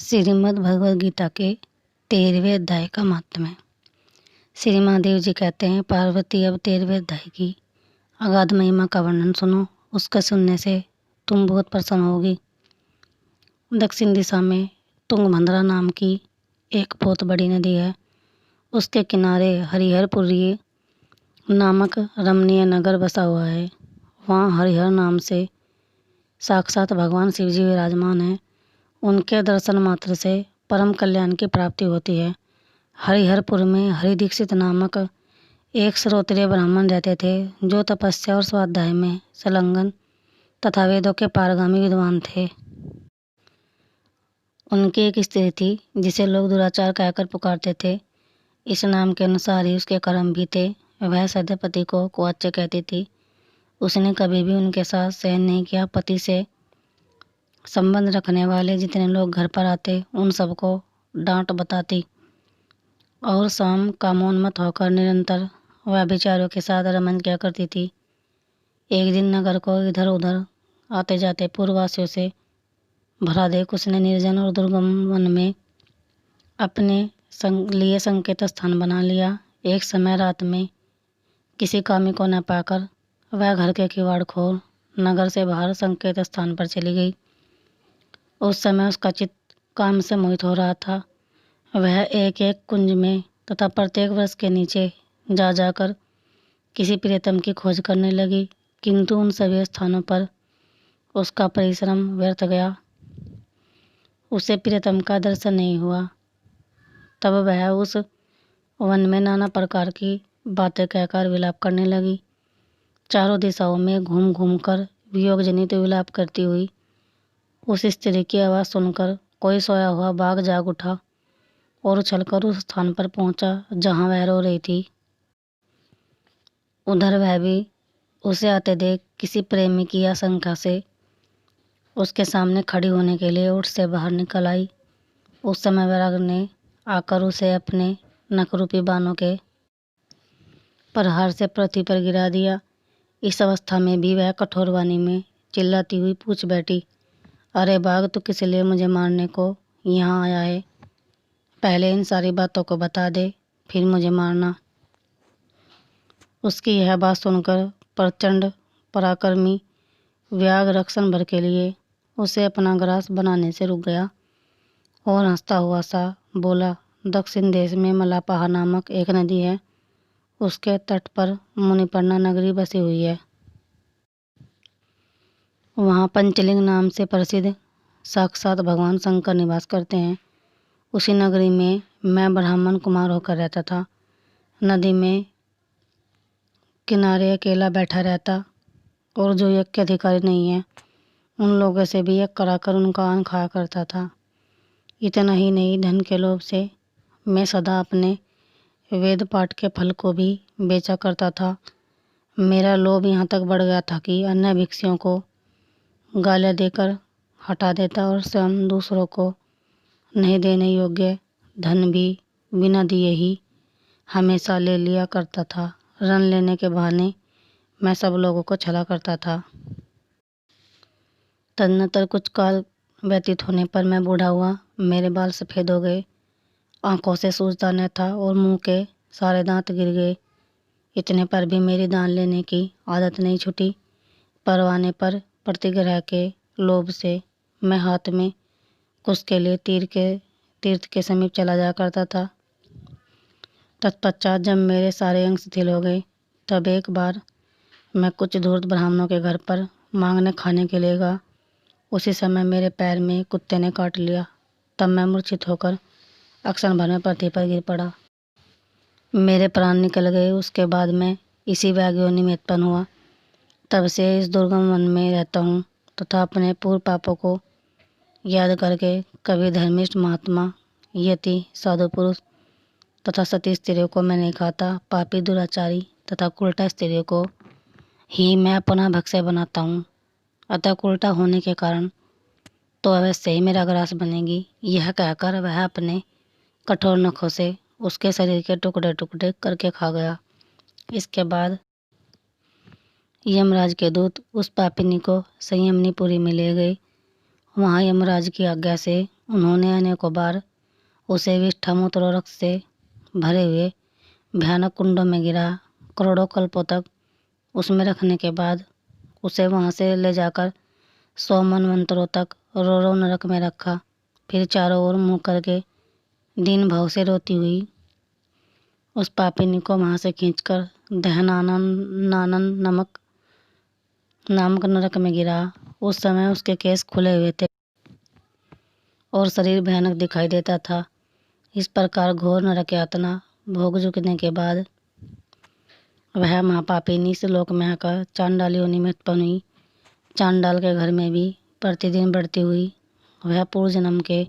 श्रीमद् भगवद गीता के 13वें अध्याय का महात्म्य। श्री महादेव जी कहते हैं, पार्वती अब 13वें अध्याय की अगाध महिमा का वर्णन सुनो। उसका सुनने से तुम बहुत प्रसन्न होगी। दक्षिण दिशा में तुंगभद्रा नाम की एक बहुत बड़ी नदी है। उसके किनारे हरिहरपुरी नामक रमणीय नगर बसा हुआ है। वहाँ हरिहर नाम से साक्षात भगवान शिव जी विराजमान हैं। उनके दर्शन मात्र से परम कल्याण की प्राप्ति होती है। हरिहरपुर में हरिदीक्षित नामक एक श्रोत्रिय ब्राह्मण रहते थे, जो तपस्या और स्वाध्याय में संलग्न तथा वेदों के पारगामी विद्वान थे। उनकी एक स्त्री थी, जिसे लोग दुराचार कहकर पुकारते थे। इस नाम के अनुसार ही उसके कर्म भी थे। वह सदैव पति को कुआच्य कहती थी। उसने कभी भी उनके साथ सहन नहीं किया। पति से संबंध रखने वाले जितने लोग घर पर आते, उन सबको डांट बताती और शाम कामोन्मत्त होकर निरंतर व्यभिचारों के साथ रमन किया करती थी। एक दिन नगर को इधर उधर आते जाते पूर्ववासियों से भरा देख उसने निर्जन और दुर्गम वन में अपने लिए संकेत स्थान बना लिया। एक समय रात में किसी कामी को न पाकर वह घर के किवाड़ खोल नगर से बाहर संकेत स्थान पर चली गई। उस समय उसका चित्त काम से मोहित हो रहा था। वह एक एक कुंज में तथा प्रत्येक वृक्ष के नीचे जा जाकर किसी प्रियतम की खोज करने लगी, किंतु उन सभी स्थानों पर उसका परिश्रम व्यर्थ गया। उसे प्रियतम का दर्शन नहीं हुआ। तब वह उस वन में नाना प्रकार की बातें कहकर विलाप करने लगी। चारों दिशाओं में घूम घूम कर वियोग जनित विलाप करती हुई उस स्त्री की आवाज़ सुनकर कोई सोया हुआ बाघ जाग उठा और उछलकर उस स्थान पर पहुंचा जहां वह रो रही थी। उधर वह भी उसे आते देख किसी प्रेमी की आशंका से उसके सामने खड़ी होने के लिए उठ से बाहर निकल आई। उस समय वैराग ने आकर उसे अपने नखरूपी बाणों के प्रहार से पृथ्वी पर गिरा दिया। इस अवस्था में भी वह कठोर वाणी में चिल्लाती हुई पूछ बैठी, अरे बाघ, तू किस लिए मुझे मारने को यहाँ आया है? पहले इन सारी बातों को बता दे, फिर मुझे मारना। उसकी यह बात सुनकर प्रचंड पराक्रमी व्याघ्र रक्षण भर के लिए उसे अपना ग्रास बनाने से रुक गया और हंसता हुआ सा बोला, दक्षिण देश में मलापाहा नामक एक नदी है। उसके तट पर मुनिपर्णा नगरी बसी हुई है। वहाँ पंचलिंग नाम से प्रसिद्ध साक्षात भगवान शंकर निवास करते हैं। उसी नगरी में मैं ब्राह्मण कुमार होकर रहता था। नदी में किनारे अकेला बैठा रहता और जो यज्ञ के अधिकारी नहीं है, उन लोगों से भी यज्ञ कराकर उनका अन्न खाया करता था। इतना ही नहीं, धन के लोभ से मैं सदा अपने वेद पाठ के फल को भी बेचा करता था। मेरा लोभ यहाँ तक बढ़ गया था कि अन्य भिक्षुओं को गालियाँ देकर हटा देता और स्वयं दूसरों को नहीं देने योग्य धन भी बिना दिए ही हमेशा ले लिया करता था। ऋण लेने के बहाने मैं सब लोगों को छला करता था। तदनंतर कुछ काल व्यतीत होने पर मैं बूढ़ा हुआ। मेरे बाल सफ़ेद हो गए, आंखों से सूझता न था और मुंह के सारे दांत गिर गए। इतने पर भी मेरी दान लेने की आदत नहीं छूटी। परवाने पर प्रतिग्रह के लोभ से मैं हाथ में कुश के लिए तीर्थ के समीप चला जाया करता था। तत्पश्चात जब मेरे सारे अंग शिथिल हो गए, तब एक बार मैं कुछ धूर्त ब्राह्मणों के घर पर मांगने खाने के लिए गया। उसी समय मेरे पैर में कुत्ते ने काट लिया। तब मैं मूर्छित होकर अक्षण भर में पृथ्वी पर गिर पड़ा। मेरे प्राण निकल गए। उसके बाद मैं इसी व्याघ्योनि में उत्पन्न हुआ। तब से इस दुर्गम वन में रहता हूँ तथा अपने पूर्व पापों को याद करके कभी धर्मिष्ठ महात्मा, यति, साधु पुरुष तथा सती स्त्रियों को मैं नहीं खाता। पापी, दुराचारी तथा कुलटा स्त्रियों को ही मैं अपना भक्ष्य बनाता हूँ। अतः कुलटा होने के कारण तो अवश्य ही मेरा ग्रास बनेगी। यह कहकर वह अपने कठोर नखों से उसके शरीर के टुकड़े टुकड़े करके खा गया। इसके बाद यमराज के दूत उस पापिनी को संयमनीपुरी में ले गए। वहाँ यमराज की आज्ञा से उन्होंने अनेकों बार उसे विष्ठा मूत्र और रक्त से भरे हुए भयानक कुंडों में गिरा। करोड़ों कल्पों तक उसमें रखने के बाद उसे वहाँ से ले जाकर 100 मनवंतरों तक रो रो नरक में रखा। फिर चारों ओर मुँह करके दीन भाव से रोती हुई उस पापिनी को वहाँ से खींचकर दहनानन नामक नरक में गिरा। उस समय उसके केस खुले हुए थे और शरीर भयानक दिखाई देता था। इस प्रकार घोर नरक यातना भोग चुकने के बाद वह महापापिनी से लोक में आकर चांडाल योनि में उत्पन्न हुई। चांडाल के घर में भी प्रतिदिन बढ़ती हुई वह पूर्व जन्म के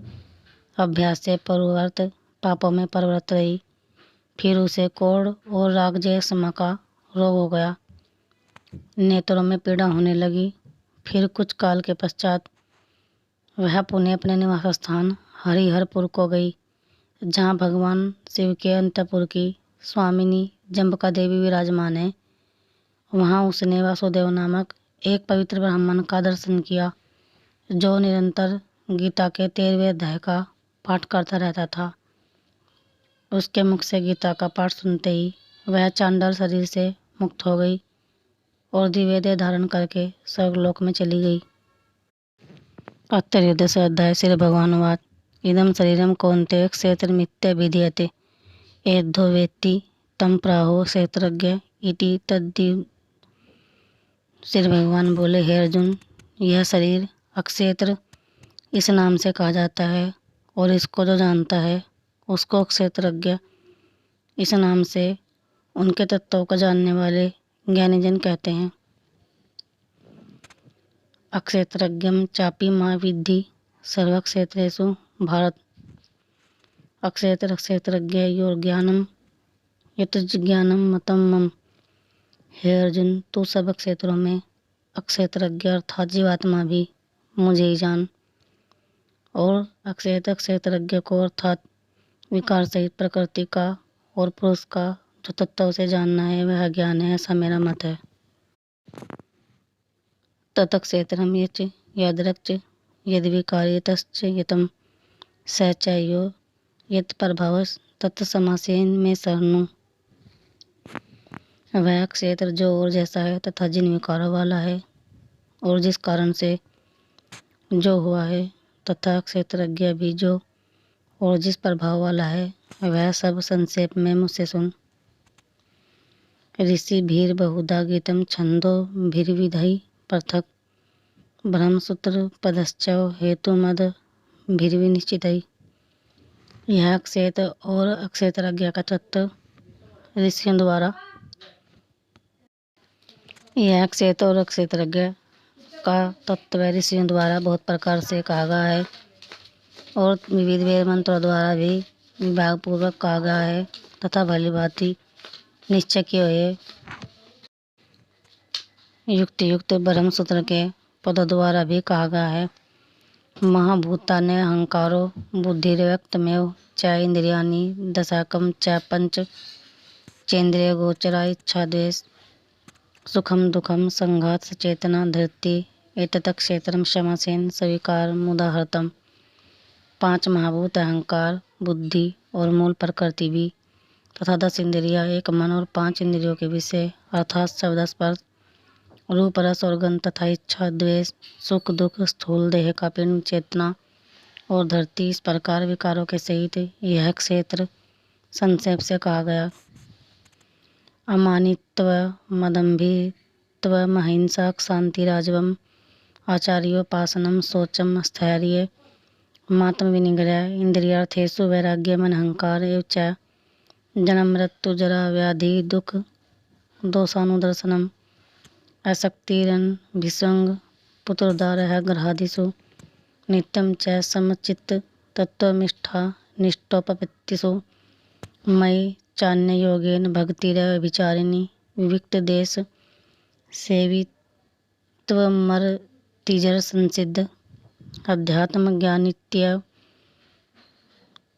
अभ्यास से पूर्ववर्त पापों में प्रवृत्त रही। फिर उसे कोढ़ और रागजयसमा का रोग हो गया। नेत्रों में पीड़ा होने लगी। फिर कुछ काल के पश्चात वह पुनः अपने निवास स्थान हरिहरपुर को गई, जहाँ भगवान शिव के अंतपुर की स्वामिनी जम्बका देवी विराजमान है। वहाँ उसने वासुदेव नामक एक पवित्र ब्राह्मण का दर्शन किया, जो निरंतर गीता के 13वें अध्याय का पाठ करता रहता था। उसके मुख से गीता का पाठ सुनते ही वह चांडाल शरीर से मुक्त हो गई और दिव्य देह धारण करके स्वर्गलोक में चली गई। अत्रयोदश अध्याय। श्री भगवानुवाच इदं शरीरं कौन्तेय क्षेत्रमित्यभिधीयते एद्धो वेत्ति तं प्राहो क्षेत्रज्ञ इति तद्विद्। श्री भगवान बोले, हे अर्जुन, यह शरीर अक्षेत्र इस नाम से कहा जाता है और इसको जो जानता है उसको क्षेत्रज्ञ इस नाम से उनके तत्वों को जानने वाले ज्ञानीजन कहते हैं। अक्षेत्रज्ञं चापि मां विद्धि सर्वक्षेत्रेषु भारत। क्षेत्रज्ञ योर्ज्ञानम यतज्ञानम मतम मम। हे अर्जुन, तू सब क्षेत्रों में अक्षेत्रज्ञ अर्थात जीवात्मा भी मुझे ही जान, और क्षेत्रज्ञ को अर्थात विकार सहित प्रकृति का और पुरुष का जो तत्व से जानना है वह ज्ञान है, ऐसा मेरा मत है। तत्क्षेत्रम यच यद्रक्च यद्विकार्यतश्च यतम स चैयो यत् प्रभावस् तत्समासेन में शरणु। वह क्षेत्र जो और जैसा है तथा जिन विकारों वाला है और जिस कारण से जो हुआ है, तथा क्षेत्रज्ञ भी जो और जिस प्रभाव वाला है, वह सब संक्षेप में मुझसे सुन। ऋषि भीर बहुधा गीतम छंदो भीर्विधि पृथक ब्रह्मसूत्र पदश्च हेतु मद भीर्विनिश्चित। यह क्षेत्र और अक्षेत्रज्ञ का तत्व ऋषियों द्वारा बहुत प्रकार से कहा गया है और विविध वेद मंत्रों द्वारा भी विभाग पूर्वक कहा गया है तथा भली भांति निश्चय किए हुए युक्ति युक्त ब्रह्मसूत्र के पदों द्वारा भी कहा गया है। महाभूतानि अहंकारो बुद्धिर्व्यक्तमेव च इंद्रियाणि दशकं च पंच चेन्द्रिय गोचरा इच्छा द्वेष सुखम दुखम संघात सचेतना धृति एतत् क्षेत्रम क्षमासेन स्वीकार मुदाहृतम। 5 महाभूत अहंकार, बुद्धि और मूल प्रकृति भी तथा 10 इंद्रिया, एक मन और 5 इंद्रियों के विषय अर्थात शब्द स्पर्श रूप रस और गंध तथा इच्छा द्वेष सुख दुख स्थूल देह का पिंड चेतना और धरती, इस प्रकार विकारों के सहित यह क्षेत्र संक्षेप से कहा गया। अमानित्व मदम्भित्व महिंसा क्षांति राजवम आचार्योपासनम शौचम स्थैर्य मात्म विनिग्रह इंद्रियार्थेषु वैराग्यम अहंकार एव च जन्म मृत्यु जरा व्याधि दुख दोषानुदर्शनम असक्तिरन विसंग पुत्रोदारः ग्रहादिषु नित्यं च समचित्त तत्त्वनिष्ठा निष्ठोपपत्तिषु मयि चान्ययोगेन भक्तिरव्यभिचारिणी विविक्त देश सेवित्वमरतिजर संसिद्ध अध्यात्म ज्ञानित्य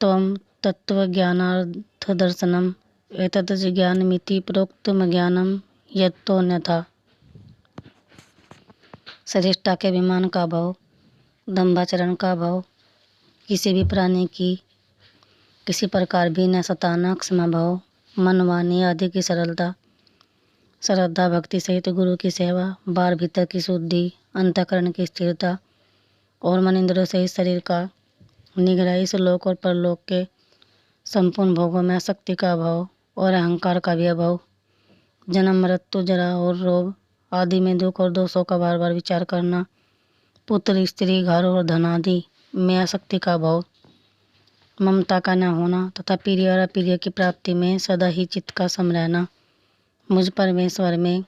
त्वं तत्त्वज्ञानार्थदर्शनम् एतत् ज्ञानमिति प्रोक्तम ज्ञानम यत्तोऽन्यथा। श्रेष्ठता के विमान का भाव दंभाचरण का भाव, किसी भी प्राणी की किसी प्रकार भी न सताना, क्षमा भाव, मन वाणी आदि की सरलता, श्रद्धा भक्ति सहित गुरु की सेवा, बार भीतर की शुद्धि, अंतःकरण की स्थिरता और मन इंद्रियों सहित शरीर का निग्रह, इस लोक और परलोक के संपूर्ण भोगों में आसक्ति का अभाव और अहंकार का भी अभाव, जन्म मृत्यु जरा और रोग आदि में दुख और दोषों का बार बार विचार करना, पुत्र स्त्री घर और धन आदि में आसक्ति का अभाव, ममता का न होना तथा प्रिय और अप्रिय की प्राप्ति में सदा ही चित्त का सम रहना, मुझ परमेश्वर में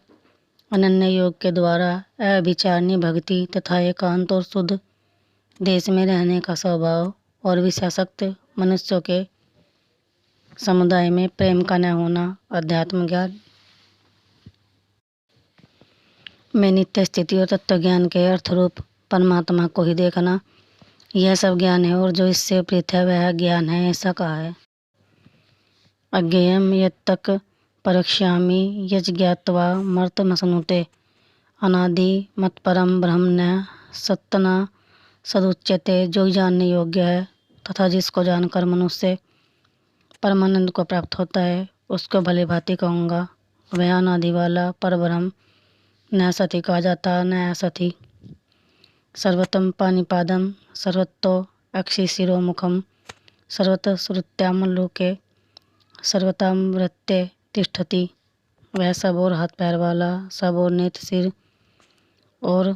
अनन्य योग के द्वारा अविचारनीय भक्ति तथा एकांत और शुद्ध देश में रहने का स्वभाव और विषयासक्त मनुष्यों के समुदाय में प्रेम का न होना, अध्यात्म ज्ञान में नित्य स्थिति और तत्व ज्ञान के अर्थरूप परमात्मा को ही देखना, यह सब ज्ञान है और जो इससे प्रीत है वह ज्ञान है, ऐसा कहा है। अज्ञेयम यत्तक परीक्ष्यामि यज्ञात्वा मर्तमसनुते अनादि मत परम ब्रह्म न सत्तना सदुच्यते, जो जानने योग्य है तथा जिसको जानकर मनुष्य परमानंद को प्राप्त होता है उसको भली भांति कहूँगा, वह अनादि वाला परब्रह्म न सती कहा जाता न असति। सर्वतम पानिपादम सर्वतो अक्षिशिरोमुखम सर्वतः श्रुत्यामलोके सर्वतामृत्य तिष्ठति, वह सब और हाथ पैर वाला, सब और नेत्र सिर और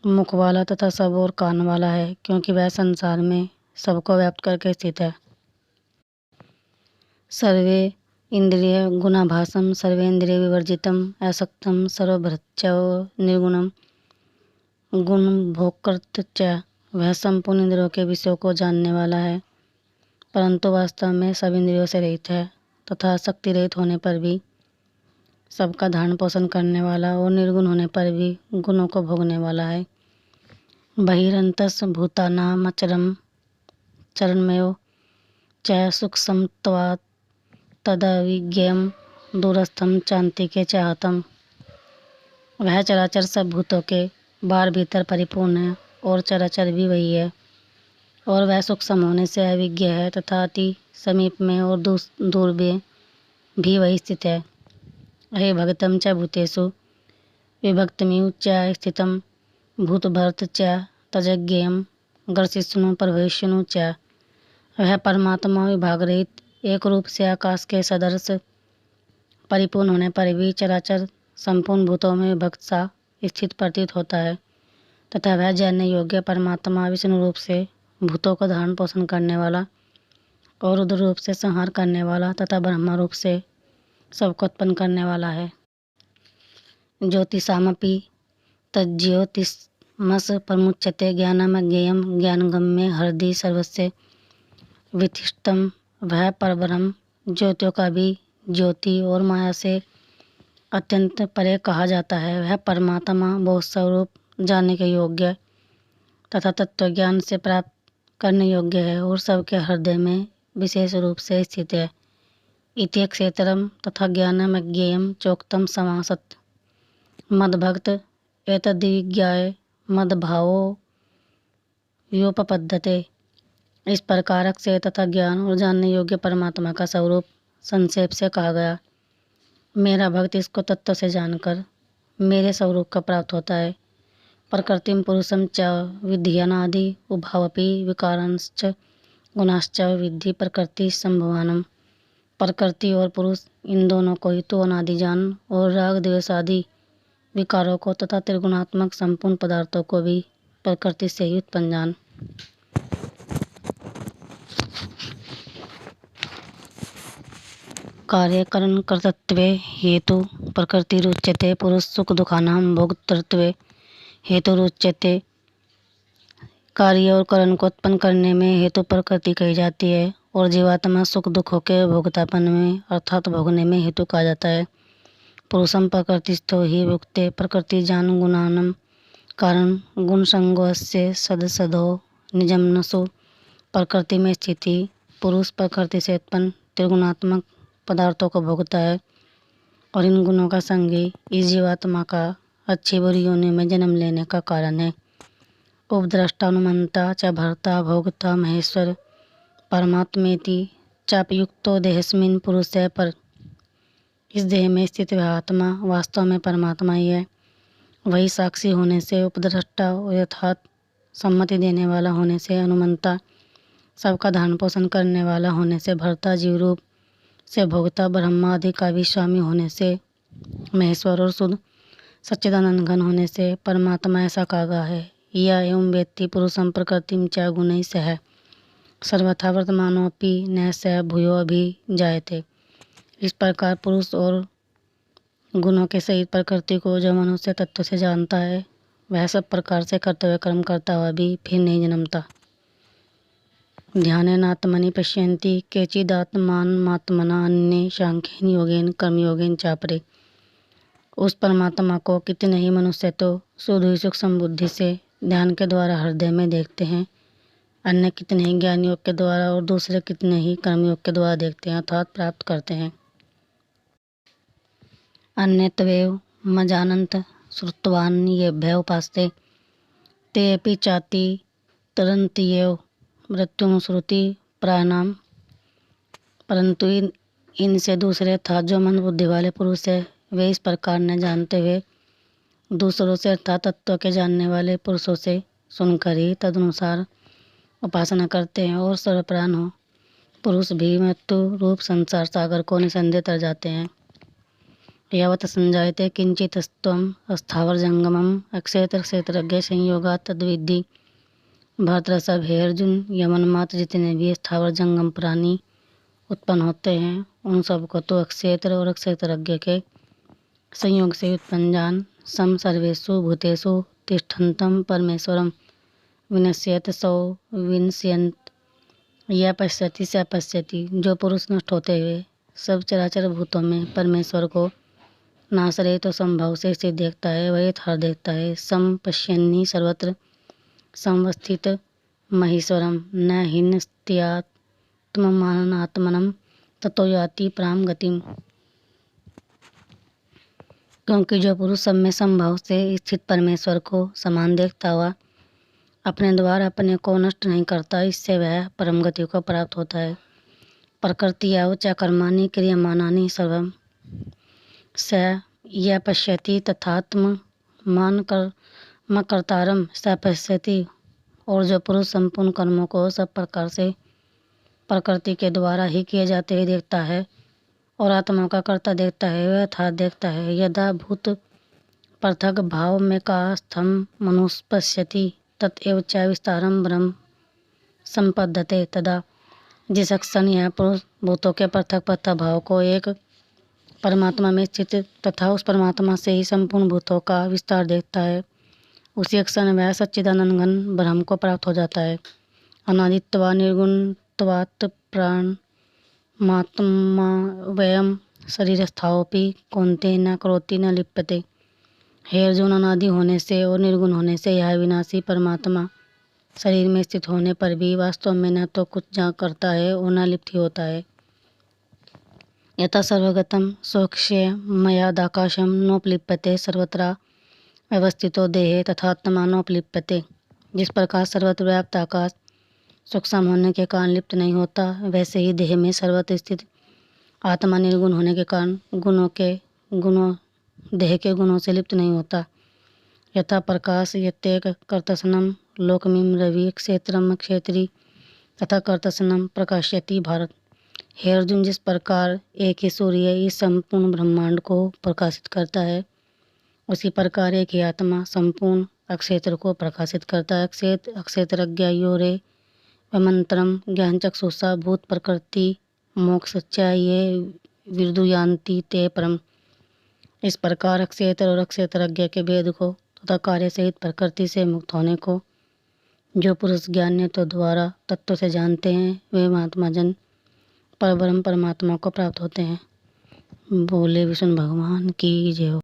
मुख वाला तथा सब और कान वाला है, क्योंकि वह संसार में सबको व्याप्त करके स्थित है। सर्वे इंद्रिय गुणाभासम सर्वेंद्रिय विवर्जितम असक्तम सर्वभृत्य निर्गुणम गुण भोक्तृ च, वह संपूर्ण इंद्रियों के विषयों को जानने वाला है परंतु वास्तव में सब इंद्रियों से रहित है तथा आसक्ति रहित होने पर भी सबका धारण पोषण करने वाला और निर्गुण होने पर भी गुणों को भोगने वाला है। बहिरंतस भूतानाम अचरम चरणमयो च सूक्ष्मत्वात् तदविज्ञेयम दूरस्थम चान्तिके चाहतम, वह चराचर सब भूतों के बाहर भीतर परिपूर्ण है और चराचर भी वही है और वह सूक्ष्म होने से अविज्ञ है तथा अति समीप में और दूर में भी वही स्थित है। हे भगतम च भूतेषु विभक्तमिव च स्थितम भूतभर्त च तज्ज्ञेयम गर्शिष्णु प्रभविष्णु च, वह परमात्मा विभाग रहित एक रूप से आकाश के सदृश परिपूर्ण होने पर भी चराचर संपूर्ण भूतों में विभक्त सा स्थित प्रतीत होता है तथा वह जानने योग्य परमात्मा विष्णु रूप से भूतों का धारण पोषण करने वाला और रुद्र रूप से संहार करने वाला तथा ब्रह्मा रूप से सबको उत्पन्न करने वाला है। ज्योतिषामपि तज्ज्योतिषमस प्रमुच्यते ज्ञानमज्ञेयम ज्ञानगम्य हृदि सर्वस्य विधिष्ठम, वह परब्रह्म ज्योतियों का भी ज्योति और माया से अत्यंत परे कहा जाता है। वह परमात्मा बहुत स्वरूप जानने के योग्य तथा तत्व ज्ञान से प्राप्त करने योग्य है और सबके हृदय में विशेष रूप से स्थित है। इति क्षेत्रम तथा ज्ञानमज्ञेयम चोक्तम समासत् मद्भक्त एतद्विज्ञाय मद्भावो योपपद्यते, इस प्रकार से तथा ज्ञान और जानने योग्य परमात्मा का स्वरूप संक्षेप से कहा गया। मेरा भक्त इसको तत्व से जानकर मेरे स्वरूप का प्राप्त होता है। प्रकृतिम पुरुषम च विद्धि अनादि उभावपि विकारांश्च गुणाश्च विद्धि प्रकृति संभवानम, प्रकृति और पुरुष इन दोनों को ही तो अनादि जान और राग द्वेष आदि विकारों को तथा त्रिगुणात्मक संपूर्ण पदार्थों को भी प्रकृति से ही उत्पन्न जान। कार्यकरण कर्तृत्वे हेतु प्रकृति रुच्यते पुरुष सुख दुखानां भोक्तृत्वे हेतु रुच्यते, कार्य और करण को उत्पन्न करने में हेतु प्रकृति कही जाती है और जीवात्मा सुख दुखों के भोक्तापन में अर्थात भोगने में हेतु कहा जाता है। पुरुषम प्रकृतिस्थो ही भुक्ते प्रकृति जान गुणानम कारण गुण संगोस्य सदसदो निजमनसु, प्रकृति में स्थिति पुरुष प्रकृति से उत्पन्न त्रिगुणात्मक पदार्थों को भोगता है और इन गुणों का संगी इस जीवात्मा का अच्छी बुरी योनि में जन्म लेने का कारण है। उपद्रष्टा अनुमंता च भर्ता भोक्ता महेश्वर परमात्मेति चापयुक्तो देहस्मिन् पुरुषे पर। इस देह में स्थित वह आत्मा वास्तव में परमात्मा ही है। वही साक्षी होने से उपद्रष्टा और यथार्थ सम्मति देने वाला होने से अनुमंता, सबका धारण पोषण करने वाला होने से भर्ता, जीव रूप से भोक्ता, ब्रह्मादि का भी स्वामी होने से महेश्वर और शुद्ध सच्चिदानंद घन होने से परमात्मा ऐसा कहा है। या एवं वेत्ति पुरुषम प्रकृतिम च गुणैः सह सर्वथा वर्तमानोऽपि न स भूयो अभि जायते। इस प्रकार पुरुष और गुणों के सहित प्रकृति को जो मनुष्य तत्व से जानता है, वह सब प्रकार से कर्तव्य कर्म करता हुआ भी फिर नहीं जन्मता। ध्यानेनात्मनि पश्यन्ति केचिदात्मानमात्मना अन्ये सांख्येन योगेन कर्मयोगेन चापरे। उस परमात्मा को कितने ही मनुष्य तो शुद्ध ही सूक्ष्म बुद्धि से ध्यान के द्वारा हृदय में देखते हैं, अन्य कितने ही ज्ञान योग के द्वारा और दूसरे कितने ही कर्मयोग के द्वारा देखते हैं अर्थात प्राप्त करते हैं। अन्यत्वेव मजानन्त श्रुतवान् येभ्य उपास्ते ते अपि चाति तरन्त्येव मृत्युं श्रुति प्राणाम। परंतु इनसे दूसरे अर्थात जो मन बुद्धि वाले पुरुष है, वे इस प्रकार न जानते हुए दूसरों से अर्थात तत्व के जानने वाले पुरुषों से सुनकर ही तदनुसार उपासना करते हैं और सर्वप्राण हो पुरुष भी मृत्यु रूप संसार सागर को निसंदेह तर जाते हैं। यावत् संजायते किंचितस्त्वम् अस्थावर जंगमम अक्षेत्र क्षेत्रज्ञ संयोगात् तद्विद्धि। भरतरसभ हे अर्जुन, यमन मात्र जितने भी स्थावर जंगम प्राणी उत्पन्न होते हैं, उन सबको तो अक्षेत्र और क्षेत्रज्ञ के संयोग से उत्पन्न जान। सम सर्वेषु भूतेषु तिष्ठन्तं परमेश्वरं विनश्यत सौ विनश्यन्त। यह पश्यति स पश्यति। जो पुरुष नष्ट होते हुए सब चराचर भूतों में परमेश्वर को नाश तो संभव से स्थित देखता है, वही यथार्थ देखता है। सम पश्यन्नि सर्वत्र संवस्थित महेश्वरम न हिनस्त्यात्ममानात्मनं ततो याति प्राम गतिम। क्योंकि जो पुरुष सब में संभव से स्थित परमेश्वर को समान देखता हुआ अपने द्वारा अपने को नष्ट नहीं करता, इससे वह परम गति को प्राप्त होता है। प्रकृति च कर्माणि क्रियमाणानि सर्वं स यः पश्यति तथात्ममान कर्तारं स पश्यति। और जो पुरुष संपूर्ण कर्मों को सब प्रकार से प्रकृति के द्वारा ही किए जाते हुए देखता है और आत्मा का कर्ता देखता है, वह यथार्थ देखता है। यदा भूत पृथक भाव में का स्थम मनुष्य पश्यति ततएव च विस्तारम ब्रह्म संपद्यते। तदा जिस क्षण यह पुरुष भूतों के पृथक पृथक भाव को एक परमात्मा में स्थित तथा उस परमात्मा से ही संपूर्ण भूतों का विस्तार देखता है, उसी क्षण वह सच्चिदानंद घन ब्रह्म को प्राप्त हो जाता है। अनादित्वा निर्गुणत्वात् प्राणमात्मा वयम शरीरस्थाओपि कौन्तेय न करोति न लिप्यते। हे अर्जुन, अनादि होने से और निर्गुण होने से यह विनाशी परमात्मा शरीर में स्थित होने पर भी वास्तव में न तो कुछ जा करता है और न लिप्त ही होता है। यथा सर्वगतम स्वक्षयमयादाकाशम नोपलिप्यते सर्वत्र व्यवस्थितो देहे तथात्मा नोपलिप्यते। जिस प्रकार सर्वत्र व्याप्त आकाश सूक्ष्म होने के कारण लिप्त नहीं होता, वैसे ही देह में सर्वत्र स्थित आत्मा निर्गुण होने के कारण देह के गुणों से लिप्त नहीं होता। यथा प्रकाश यत्येक कर्तसनम लोकमिम रवि क्षेत्रम क्षेत्री तथा कर्तसनम प्रकाश्यति भारत। हे अर्जुन, जिस प्रकार एक ही सूर्य इस संपूर्ण ब्रह्मांड को प्रकाशित करता है, उसी प्रकार एक ही आत्मा संपूर्ण अक्षेत्र को प्रकाशित करता है। अक्षेत्रज्ञ योरे वमंतरम ज्ञान चक्षुषा भूत प्रकृति मोक्ष ये विदुयान्ति ते परम। इस प्रकार अक्षेत्र और अक्षेत्रज्ञ के भेद को तथा कार्य सहित प्रकृति से मुक्त होने को जो पुरुष ज्ञान नेत्र द्वारा तत्व से जानते हैं, वे महात्मा जन परब्रह्म परमात्मा को प्राप्त होते हैं। बोले विष्णु भगवान की जय हो।